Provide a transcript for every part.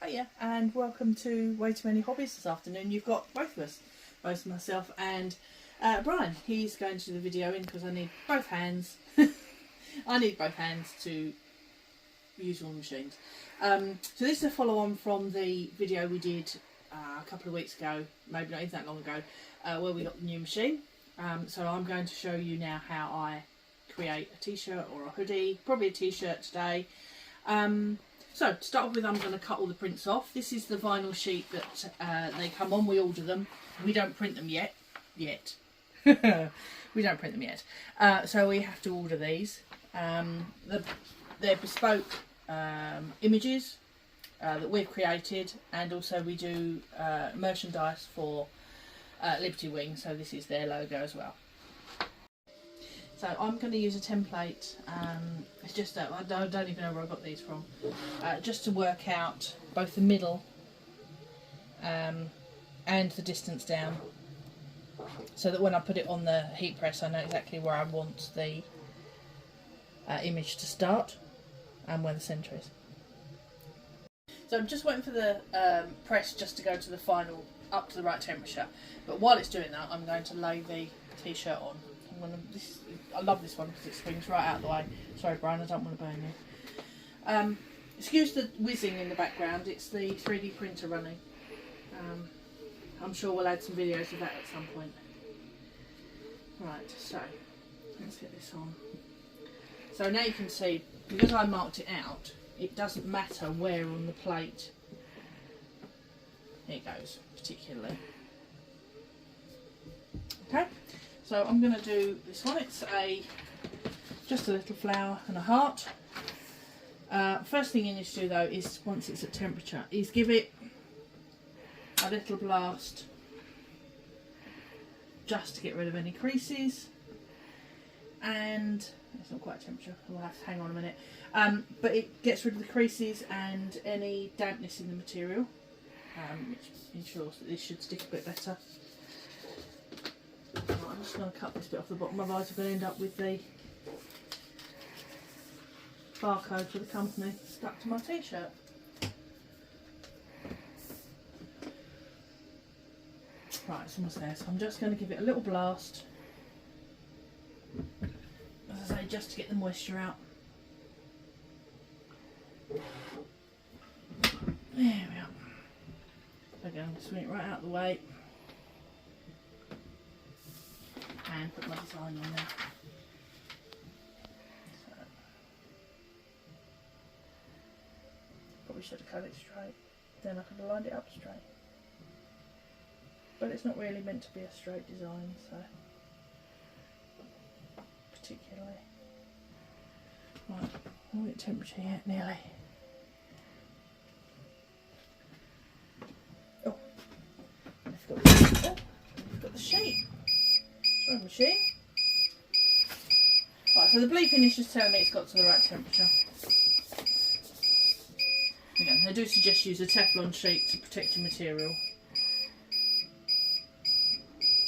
Hiya, and welcome to Way Too Many Hobbies this afternoon. You've got both of us, both myself and Brian. He's going to do the video in because I need both hands. I need both hands to use all the machines. So this is a follow on from the video we did a couple of weeks ago, maybe not even that long ago, where we got the new machine. So I'm going to show you now how I create a t-shirt or a hoodie, probably a t-shirt today. So to start off with, I'm going to cut all the prints off. This is the vinyl sheet that they come on. We order them. We don't print them yet. We don't print them yet. So we have to order these. They're bespoke images that we've created, and also we do merchandise for Liberty Wing. So this is their logo as well. So I'm going to use a template, it's just I don't even know where I got these from, just to work out both the middle and the distance down, so that when I put it on the heat press I know exactly where I want the image to start and where the centre is. So I'm just waiting for the press just to go to the final, up to the right temperature, but while it's doing that I'm going to lay the t-shirt on. I love this one because it swings right out of the way. Sorry Brian, I don't want to burn you. Excuse the whizzing in the background, it's the 3D printer running. I'm sure we'll add some videos of that at some point. Right, so let's get this on. So now you can see, because I marked it out, it doesn't matter where on the plate it goes particularly. Okay. So I'm going to do this one. It's just a little flower and a heart. First thing you need to do though is, once it's at temperature, is give it a little blast just to get rid of any creases. And it's not quite at temperature, we'll have to hang on a minute. But it gets rid of the creases and any dampness in the material, which ensures that this should stick a bit better. Right, I'm just going to cut this bit off the bottom, otherwise I'm going to end up with the barcode for the company stuck to my t-shirt. Right, it's almost there, so I'm just going to give it a little blast, as I say, just to get the moisture out. There we are. Again, I'm going to swing it right out of the way and put my design on there. So, probably should have cut it straight, then I could have lined it up straight. But it's not really meant to be a straight design, so particularly. Right, we're at temperature yet, nearly. Oh, I've got the sheet. Sorry, machine. Right, so the bleeping is just telling me it's got to the right temperature. Again, they do suggest use a Teflon sheet to protect your material.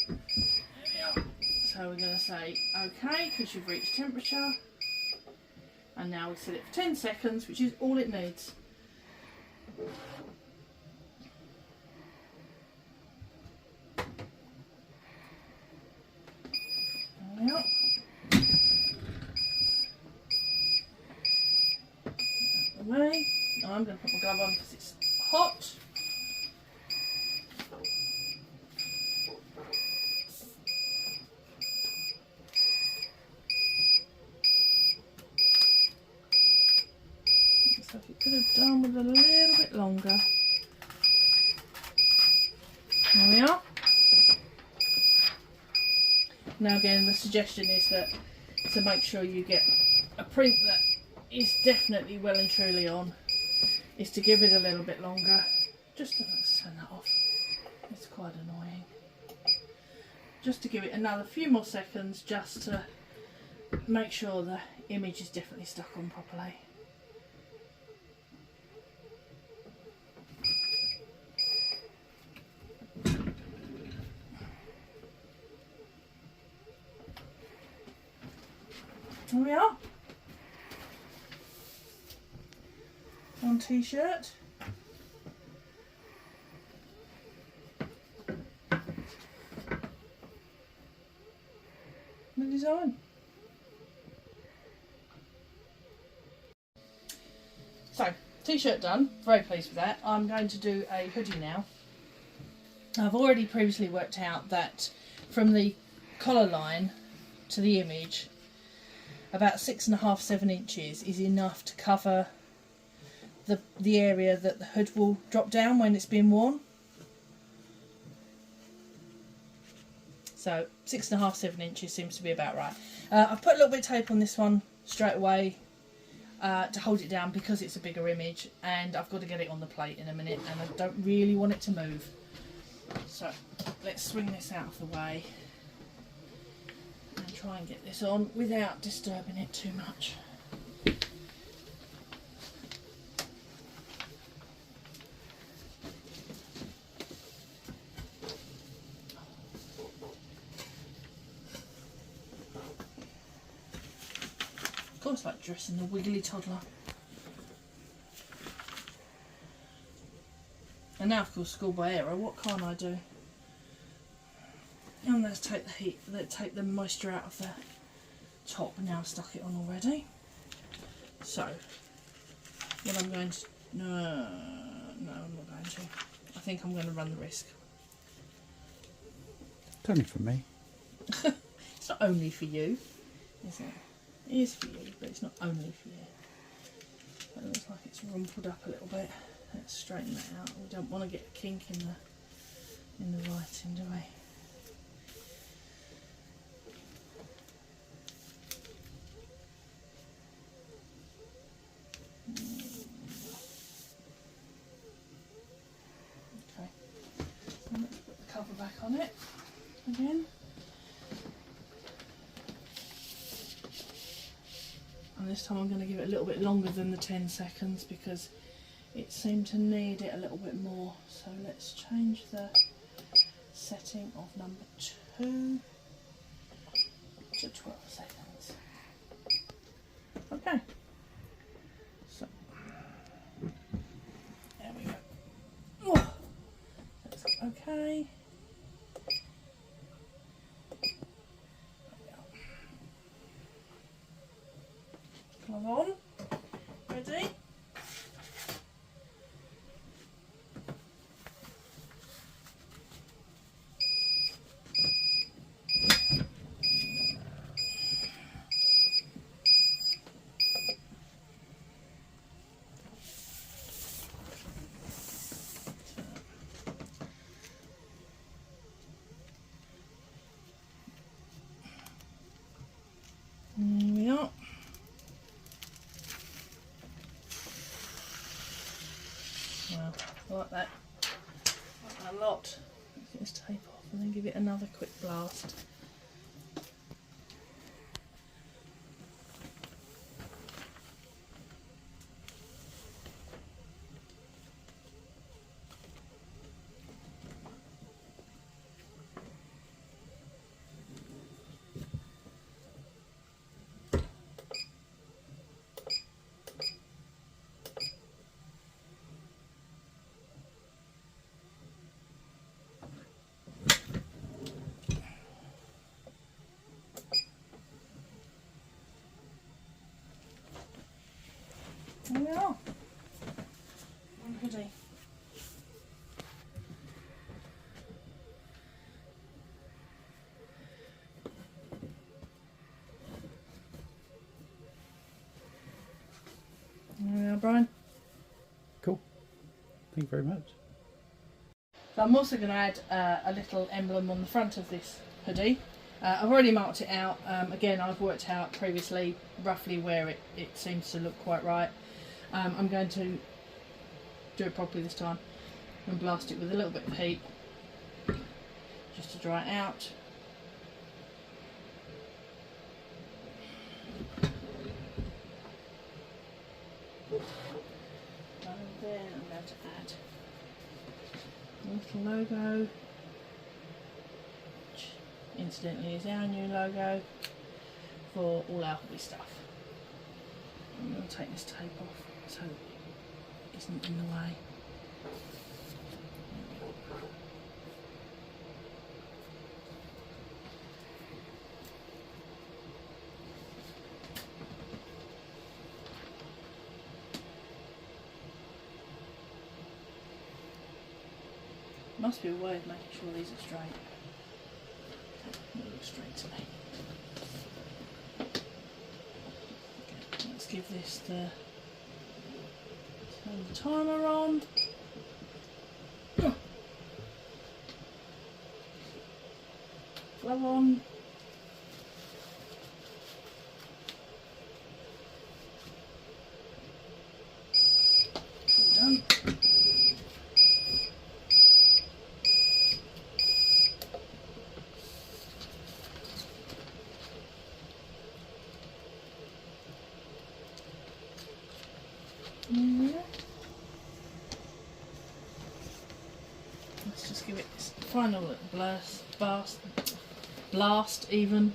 There we are. So we're going to say OK, because you've reached temperature. And now we set it for 10 seconds, which is all it needs. Yep. Away. Now I'm going to put my glove on because it's hot. Looks like it could have done with a little bit longer. There we are. Now again, the suggestion is that to make sure you get a print that is definitely well and truly on, is to give it a little bit longer. Just to, let's turn that off, it's quite annoying. Just to give it another few more seconds, just to make sure the image is definitely stuck on properly. Here we are. One t-shirt. design. So, t-shirt done, very pleased with that. I'm going to do a hoodie now. I've already previously worked out that from the collar line to the image, about 6.5, 7 inches is enough to cover the area that the hood will drop down when it's been worn. So 6.5, 7 inches seems to be about right. I've put a little bit of tape on this one straight away to hold it down because it's a bigger image, and I've got to get it on the plate in a minute and I don't really want it to move. So let's swing this out of the way and try and get this on without disturbing it too much. Of course, like dressing the wiggly toddler. And now, of course, schoolboy error. What can't I do? And let's take the heat. Let's take the moisture out of the top. Now I've stuck it on already. So, what I'm going to no, I'm not going to. I think I'm going to run the risk. It's only for me. It's not only for you, is it? It is for you, but it's not only for you. It looks like it's rumpled up a little bit. Let's straighten that out. We don't want to get a kink in the writing, do we? Okay. So let's put the cover back on it again. And this time I'm going to give it a little bit longer than the 10 seconds because it seemed to need it a little bit more. So let's change the setting of number 2 to 12 seconds. Okay. So there we go. Oh, that's okay. Glove on. Ready? There we are. Well, I like that. A lot. Get this tape off and then give it another quick blast. There we are. One hoodie. There we are, Brian. Cool. Thank you very much. So I'm also going to add a little emblem on the front of this hoodie. I've already marked it out. Again, I've worked out previously roughly where it seems to look quite right. I'm going to do it properly this time and blast it with a little bit of heat just to dry it out. And then I'm going to add a little logo, which incidentally is our new logo for all our hobby stuff. I'm going to take this tape off so it isn't in the way. Must be a way of making sure these are straight. They look straight to me. Okay, let's give this the turn the timer on. Flow on. All done. Yeah. Let's just give it this final little blast even.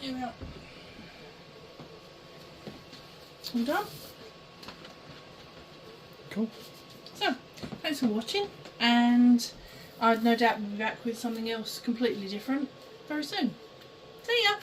Here we are. All done. Cool. So, thanks for watching, and I'd no doubt we'll be back with something else completely different very soon. See ya!